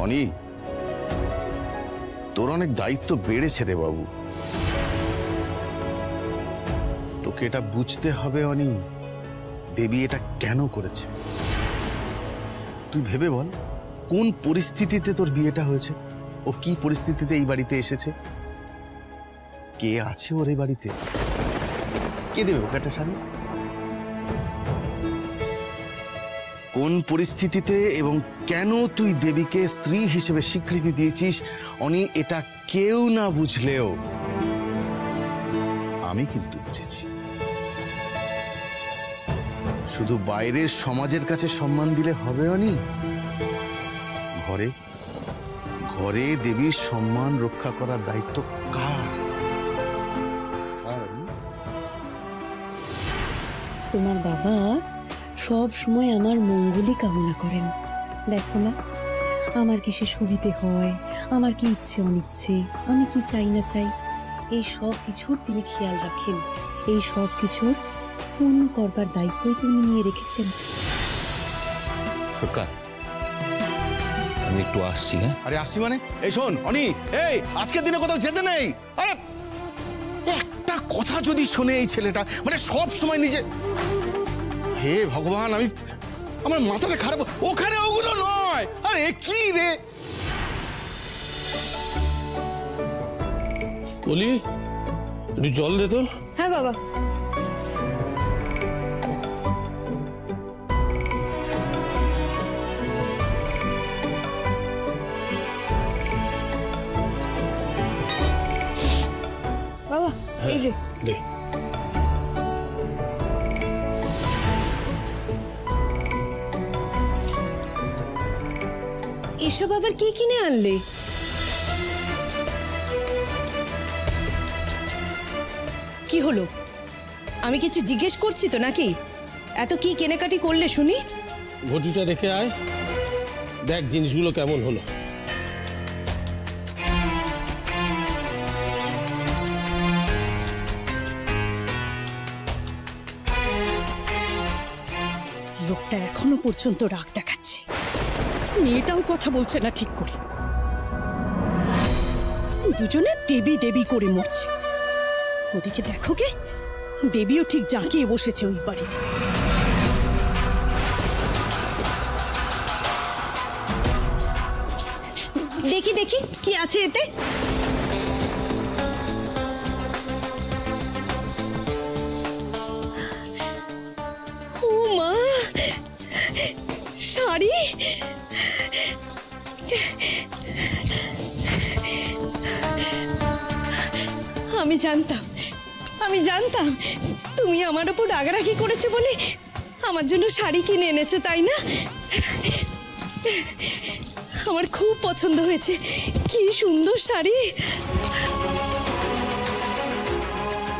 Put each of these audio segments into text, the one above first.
অনি, তোর অনেক দায়িত্ব বেড়েছে রে বাবু। তোকে এটা বুঝতে হবে অনি, দেবী এটা কেন করেছে। তুই ভেবে বল, কোন পরিস্থিতিতে তোর বিয়েটা হয়েছে, ও কি পরিস্থিতিতে এই বাড়িতে এসেছে, কে আছে ওর এই বাড়িতে, কে দেবে ওকে একটা শাড়ি, কোন পরিস্থিতিতে এবং কেন তুই দেবীকে স্ত্রী হিসেবে স্বীকৃতি দিয়েছিস অনি, এটা কেউ না বুঝলেও আমি কিন্তু বুঝেছি। শুধু বাইরের সমাজের কাছে সম্মান দিলে হবে অনি, ঘরে ঘরে দেবীর সম্মান রক্ষা করার দায়িত্ব কার? তোমার বাবা সব সময় আমার মঙ্গলই কামনা করেন। দেখো না আমার কিসে সুবিধে হয়, আমার কি ইচ্ছে অনিচ্ছে, আমি কি চাই না চাই, এই সব কিছুর তিনি খেয়াল রাখেন। এই সব কিছুর পূর্ণ করবার দায়িত্বই তিনি নিয়ে রেখেছেন। আমি একটু আসছি। হ্যাঁ, আরে আসছি মানে? এই শোন অনি, এই আজকের দিনে কোথাও যেতে নেই। আরে একটা কথা যদি শোনে এই ছেলেটা, মানে সব সময় নিজে, হে ভগবান, আমার মাথাটা খারাপ। ওখানে ওগুলো নয়। আরে কি রে কলি, একটু জল দে তো। হ্যাঁ বাবা। বাবা এই যে দে। এসব আবার কি কিনে আনলে? কি হলো, আমি কিছু জিজ্ঞেস করছি তো নাকি? এত কি কেনাকাটি করলে শুনি? ঘটিটা রেখে আয়, দেখ জিনিসগুলো কেমন হলো। লোকটা এখনো পর্যন্ত রাগ দেখাচ্ছে, মেয়েটাও কথা বলছে না ঠিক করে, দুজনে দেবী দেবী করে মরছে। ওদিকে দেখো গে, দেবীও ঠিক জাঁকিয়ে বসেছে ওই বাড়িতে। দেখি দেখি কি আছে এতে। ও মা, শাড়ি! আমি জানতাম তুমি আমার উপর রাগারাগি করেছো বলে আমার জন্য শাড়ি কিনে এনেছো, তাই না? আমার খুব পছন্দ হয়েছে, কি সুন্দর শাড়ি।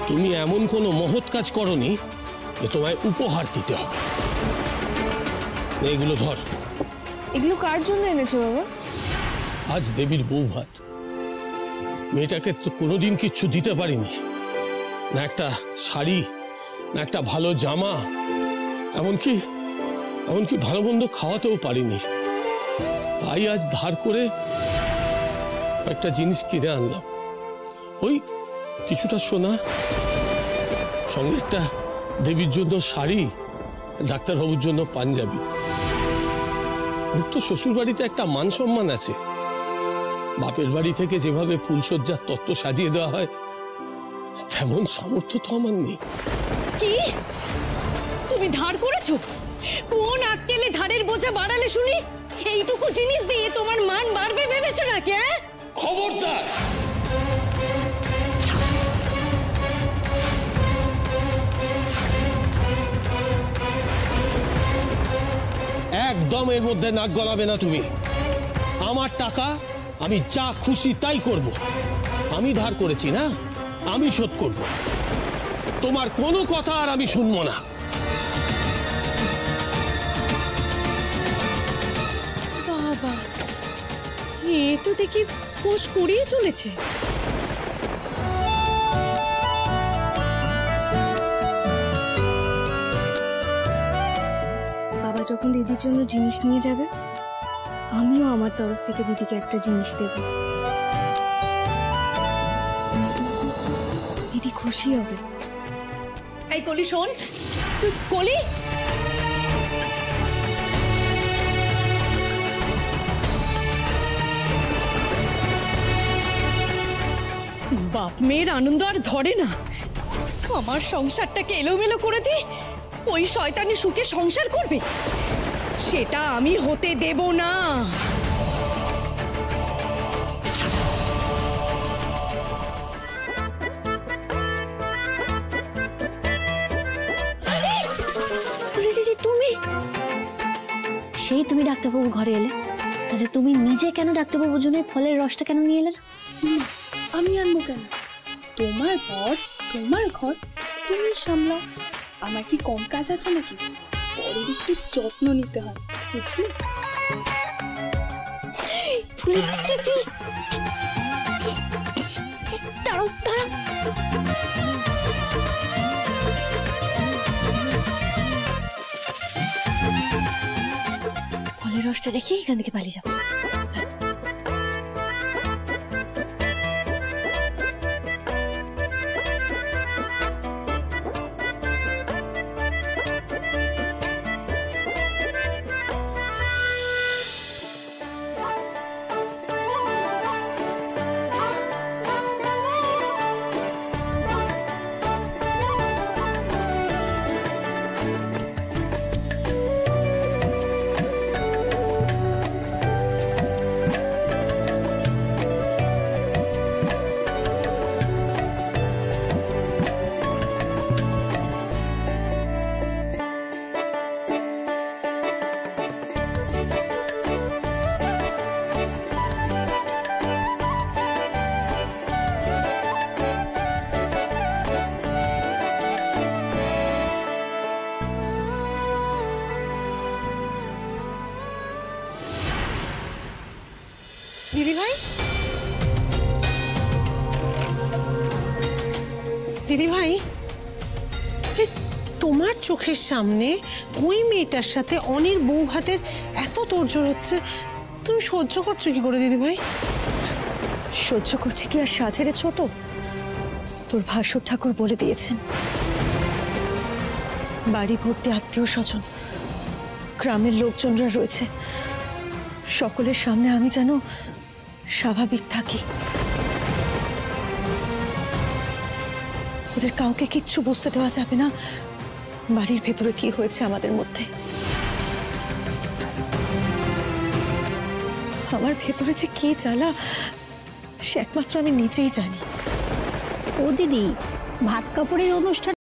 তুমি এমন কোনো মহৎ কাজ করনি যে তোমায় উপহার দিতে হবে। এগুলো ধর। এগুলো কার জন্য এনেছো বাবা? আজ দেবীর বউ ভাত, মেয়েটাকে তো কোনোদিন কিচ্ছু দিতে পারিনি, না একটা শাড়ি, না একটা ভালো জামা, এমনকি ভালো মন্দ খাওয়াতেও পারিনি। তাই আজ ধার করে একটা জিনিস কিনে আনলাম। ওই কিছুটা সোনা, সঙ্গে একটা দেবীর জন্য শাড়ি, ডাক্তারবাবুর জন্য পাঞ্জাবি। ওর তো শ্বশুর বাড়িতে একটা মান সম্মান আছে, বাপের বাড়ি থেকে যেভাবে ফুলসজ্জার তত্ত্ব সাজিয়ে দেওয়া হয় তেমন সামর্থ্য তো আমার নেই। কি তুমি ধার করেছো? কোন আক্কেলে ধারের বোঝা বাড়ালে শুনি? এইটুকু জিনিস দিয়ে তোমার মান বাড়বে ভেবেছো নাকি? খবরদার! একদম এর মধ্যে নাক গলাবে না তুমি। আমার টাকা, আমি যা খুশি তাই করব। আমি ধার করেছি না, আমি শোধ করব। তোমার কোনো কথা আর আমি শুনবো না। বাবা, এ তো দেখি ফোঁস করিয়ে চলেছে। বাবা যখন দিদির জন্য জিনিস নিয়ে যাবে আমিও আমার তরফ থেকে দিদিকে একটা জিনিস দেব। দিদি খুশি হবে। এই কলি শোন, তুই কলি বাপ মেয়ের আনন্দ আর ধরে না। আমার সংসারটাকে এলোমেলো করে দিয়ে ওই শয়তানি সুখে সংসার করবে, সেটা আমি হতে দেব না। দিদি তুমি সেই তুমি ডাক্তারবাবুর ঘরে এলে, তাহলে তুমি নিজে কেন ডাক্তারবাবুর জন্য ফলের রসটা কেন নিয়ে এলে না? আমি আনবো কেন? তোমার ঘর, তোমার ঘর, তুমি সামলাও। আমার কি কম কাজ আছে নাকি? পরের একটু যত্ন নিতে হয়, বুঝলি? দিদি দাঁড়াও দাঁড়াও, ফলের রসটা রেখে এখান থেকে পালিয়ে যাবো। দিদি ভাই, দিদি ভাই, তোমার চোখের সামনে ওই মেয়েটার সাথে অনির বউ ভাতের এত তোড়জোড় হচ্ছে, তুমি সহ্য করছো কি করে দিদি ভাই? সহ্য করছে কি আর সাধের ছোট? তোর ভাসুর ঠাকুর বলে দিয়েছেন, বাড়ি ভর্তি আত্মীয় স্বজন, গ্রামের লোকজনরা রয়েছে, সকলের সামনে আমি যেন স্বাভাবিক থাকি, ওদের কাউকে কিচ্ছু বুঝতে দেওয়া যাবে না বাড়ির ভেতরে কি হয়েছে আমাদের মধ্যে। আমার ভেতরে যে কি জ্বালা সে একমাত্র আমি নিজেই জানি। ও দিদি, ভাত কাপড়ের অনুষ্ঠান